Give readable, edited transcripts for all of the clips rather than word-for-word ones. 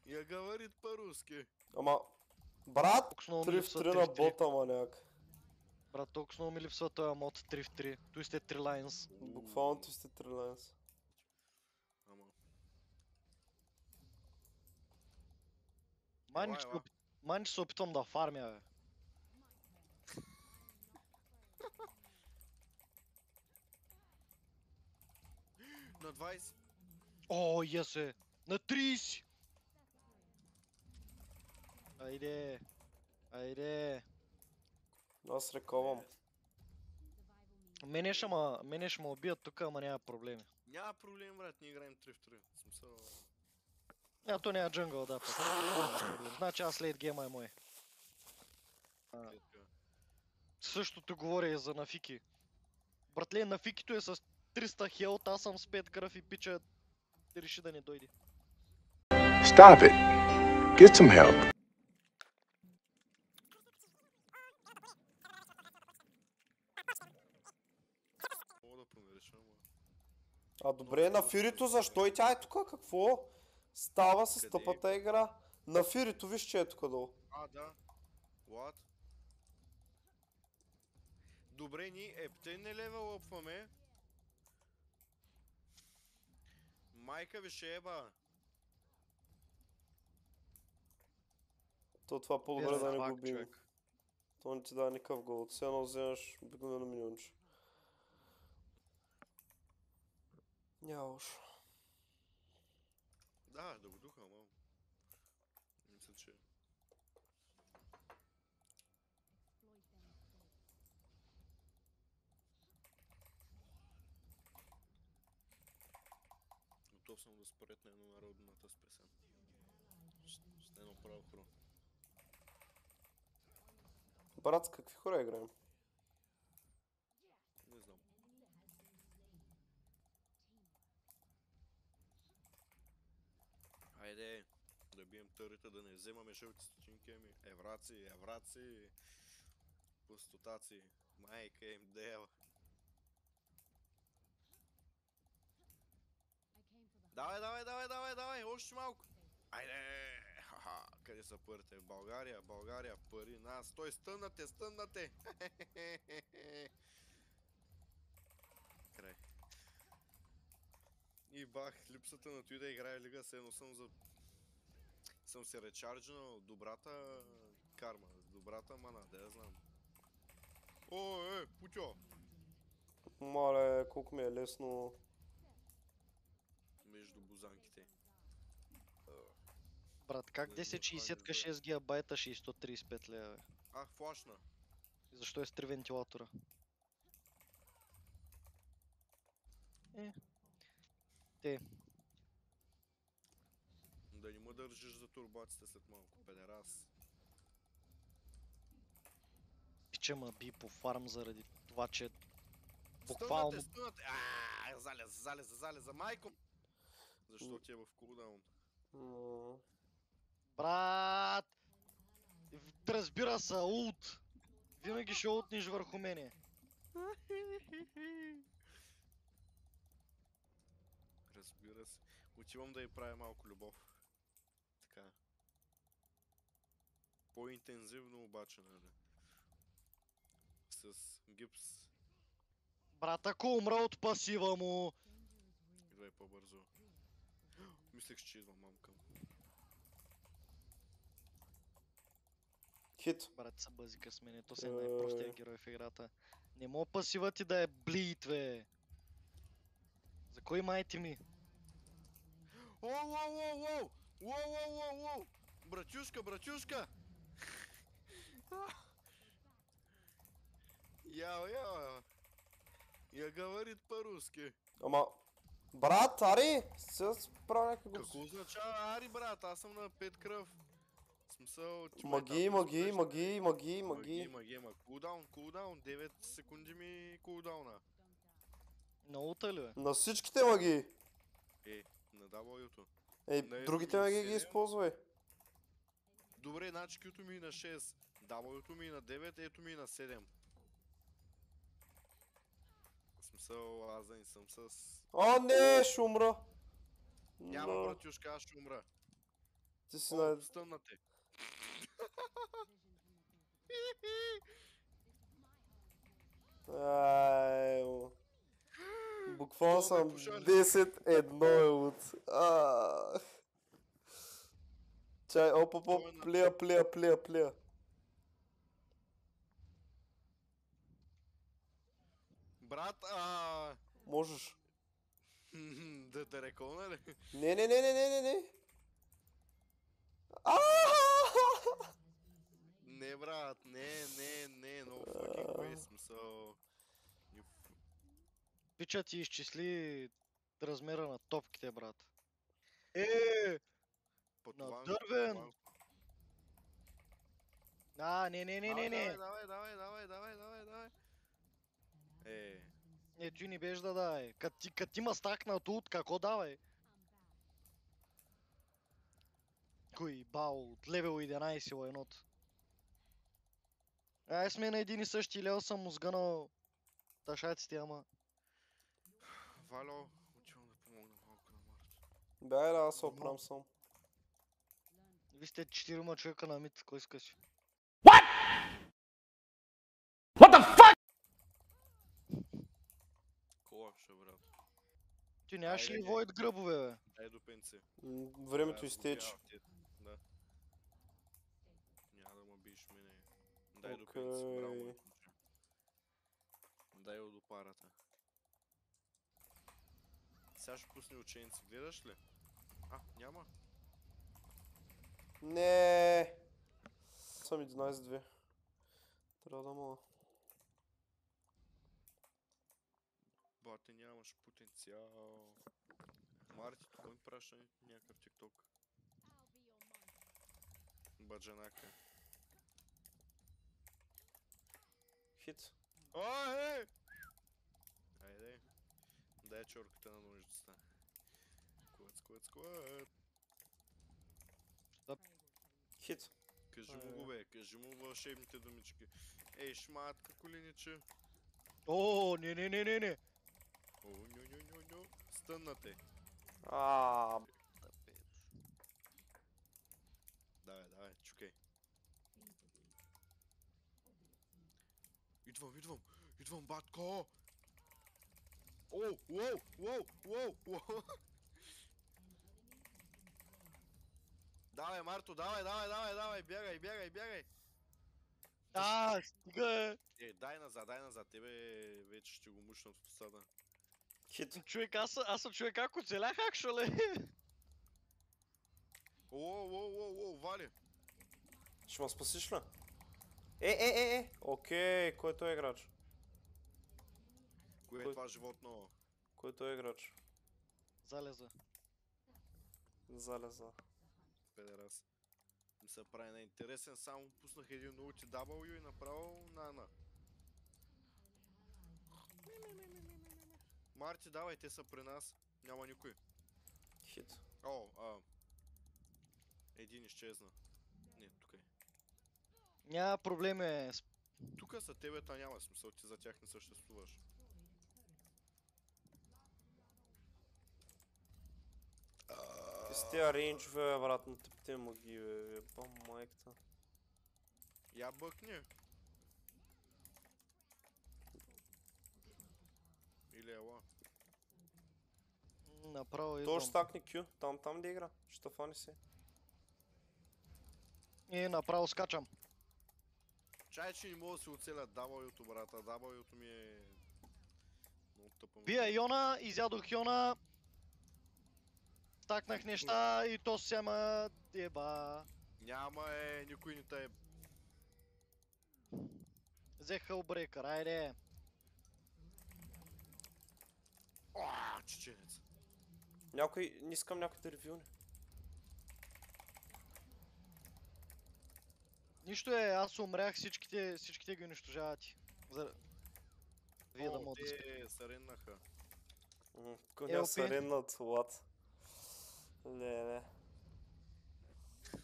Я говорит по-русски. Ама, брат, Толкова много ми 3 в липсва 3 3 на в 3. бота, маняк. Брат, толкова много ми липсва този мод 3 в 3. Twisted 3 Lines. Буквално ти сте 3 лайнс. Ама. Май че се опитвам да фармя, бе. На 20. О, есе! На 30! Айде! Айде! Аз рековам. Мене ще ме убият тук, ама няма проблеми. Няма проблем, брат, ние играем 3 в 3. В смисъл... То няма джунгъл, да, пък. Значи аз лейт гейма е мой. Същото говоря и за Нафики. Братле, Нафикито е с 300 хелт, аз съм с 5 кръв и пича реши да не дойде. Stop it. Get some help. Мога да помириш, ама... А добре, на Фюрито защо и тя е тук? Какво става с Къде? тъпата игра? На Фюрито виж, че е тук долу. А, да. What? Добре, ние епте не левел апваме. Майка ви ще еба. То това по-добре да не Факт, губим. човек. То не ти дава никакъв гол. Все едно вземаш обикновено миньонче. Няма лошо. Да го духа, ама... Мисля, че... Готов съм да споретна едно народната с песен. Ще едно право хро. Брат, с какви хора играем? Не знам. Айде, да бием търита, да не вземаме жълти стотинки, ами евраци, пустотаци, майка им дева. Давай, още малко. Айде, ха-ха, къде са парите? В България, пари нас. Той стъннате. Край. И бах, липсата на той да играе лига, се едно съм се речарджнал добрата карма, добрата мана, да я знам. О, путьо! Мале, колко ми е лесно. Между бузанките. Брат, как 1060 6 гигабайта 635 лева, бе? Ах, флашна. И защо е с 3 вентилатора? Те. Да не му държиш за турбаците след малко, педерас. Пича ма би по фарм заради това, че буквално... Стънате! Залеза, майко! Защо ти е в кулдаун? Брат! Разбира се, улт! Винаги ще ултниш върху мене. Разбира се. Отивам да й правя малко любов. Така. По-интензивно обаче, нали? С гипс. Брат, ако умра от пасива му... Идвай по-бързо. Мислех, че идва мамка. Хит. Брат, са бъзика с мене, то се е най-простия герой в играта. Не мога пасива ти да е блид, бе. За кой майти ми? Воу! Братюшка! Я говорит по-русски. Ама, брат, ари! Сега си правя някакъв глупост. Какво означава ари, брат? Аз съм на 5 кръв. В смисъл... Маги. Ма кулдаун, 9 секунди ми кулдауна. На улта ли, бе? На всичките маги! На W-то. Другите маги ги използвай. Добре, значи Q-то ми на 6, W-то ми на 9, ето ми на 7. В смисъл, аз да не съм с... О, не, ще умра! Няма, Но, братюшка, аз ще умра. ти си О, на... стъмна те. Ай, мо. Буквално Долу ме съм пушали. 10-1 е от... Чай, оп, оп, Той е оп, на- плея. Брат, Можеш. да те реколна ли? Не. Не, брат, не, no fucking way, смисъл. Пича ти изчисли размера на топките, брат. По На това... дървен! това- Не. Давай. Не, ти не беш да дай. Кът има стакнат от, какво давай? Кой бао, от левел 11 о едното. Ай сме на един и същи левел, съм му сгънал ташаците, ама. Валю, отивам да помогна малко на Марто. Бе, да, аз се оправям сам. Ви сте 4 човека на мид, кой искаш? Кола ще, брат. Ти нямаш ли Айде, войд гръбове, бе? Дай до пенсия. Времето Да, изтече. Да. Няма да ме биш мене. Дай до пенсия, браво, Окей. бе, куче. Дай го до парата. Сега ще пусне ученици, гледаш ли? Няма. Не. Съм 11-2. Трябва да мога. Бате, нямаш потенциал. Марти, тук ми праща някакъв тикток. Баджанака. Хит. Айде. Дай чорката на ножицата. Клъц. Хит. Кажи му го, бе, кажи му вълшебните думички. Ей, шматка, колениче. О, не. О, ню. Стъннате. Давай, чукай. Идвам, батко! Уоу! Давай, Марто, давай, бягай! Стига! Дай назад, тебе вече ще го мушнат в посада. Хит. Човек, аз съм човек, ако целях, акшоле. Уоу, Вали! Ще ме спасиш ли? Окей, кой е той играч? Кое е Кой- това животно? Кой е той играч? Залеза. Залеза. Педерас. Ми се прави на интересен, само пуснах един улти W и направо нана. Марти, давай, те са при нас. Няма никой. Хит. Един изчезна. Не, тук е. Няма проблеми. Тук са тебета, няма смисъл, ти за тях не съществуваш. И с тия рейнджове, брат, на тъпите маги, бе. Еба майката. Я бъкни. Или ела. Направо Той идвам. ще стакне Q. Там да игра. Ще фани се. И направо скачам. Чай, че не мога да си оцеля W-то, брата. W-то ми е... много тъпо. Бия Йона, изядох Йона. Стакнах неща и то се ама еба. Няма никой не те е... Взех хълбрекър, айде. Чеченец. Не искам някой да ревюне. Нищо аз умрях, всичките ги унищожавате. Вие да могат да спите. Те се реннаха. Коня са реннат, лад. Не.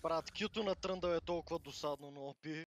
Брат, кюто на тръндъл е толкова досадно на опи.